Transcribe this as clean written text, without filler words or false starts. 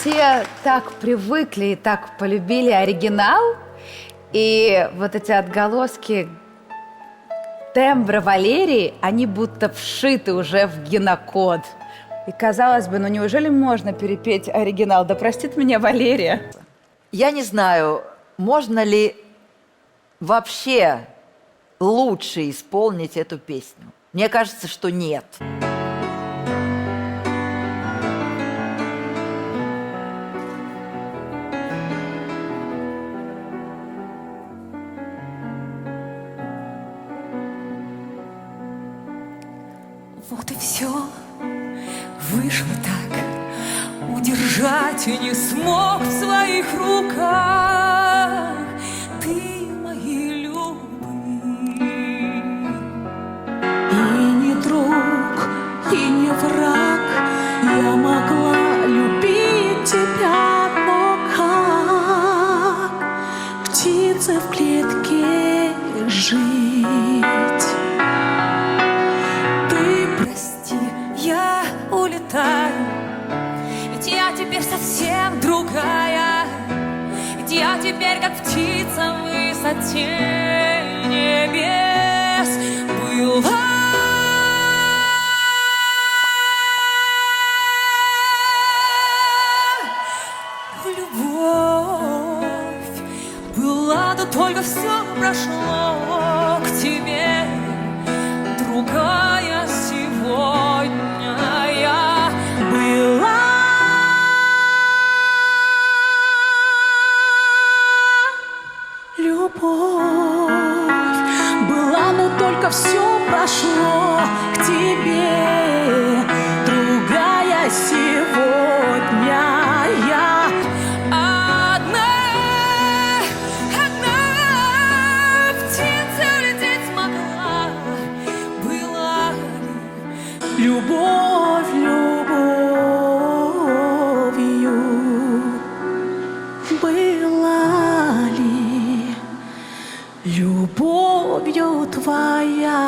все так привыкли и так полюбили оригинал, и вот эти отголоски тембра Валерии, они будто вшиты уже в генокод. И казалось бы, ну неужели можно перепеть оригинал? Да простит меня Валерия. Я не знаю, можно ли вообще лучше исполнить эту песню. Мне кажется, что нет. Вот и все вышло так, удержать и не смог в своих руках. Ты мои любви, и не друг, и не враг. Я могла любить тебя, но как птица в клетке жить? Я улетаю, ведь я теперь совсем другая, ведь я теперь как птица в высоте небес была. Любовь была, да только все прошло к тебе, другая сегодня я была. Любовь была, но только все прошло к тебе, другая сегодня я одна птица улететь смогла. Была ли любовь любовью? Была ли любовью твоя?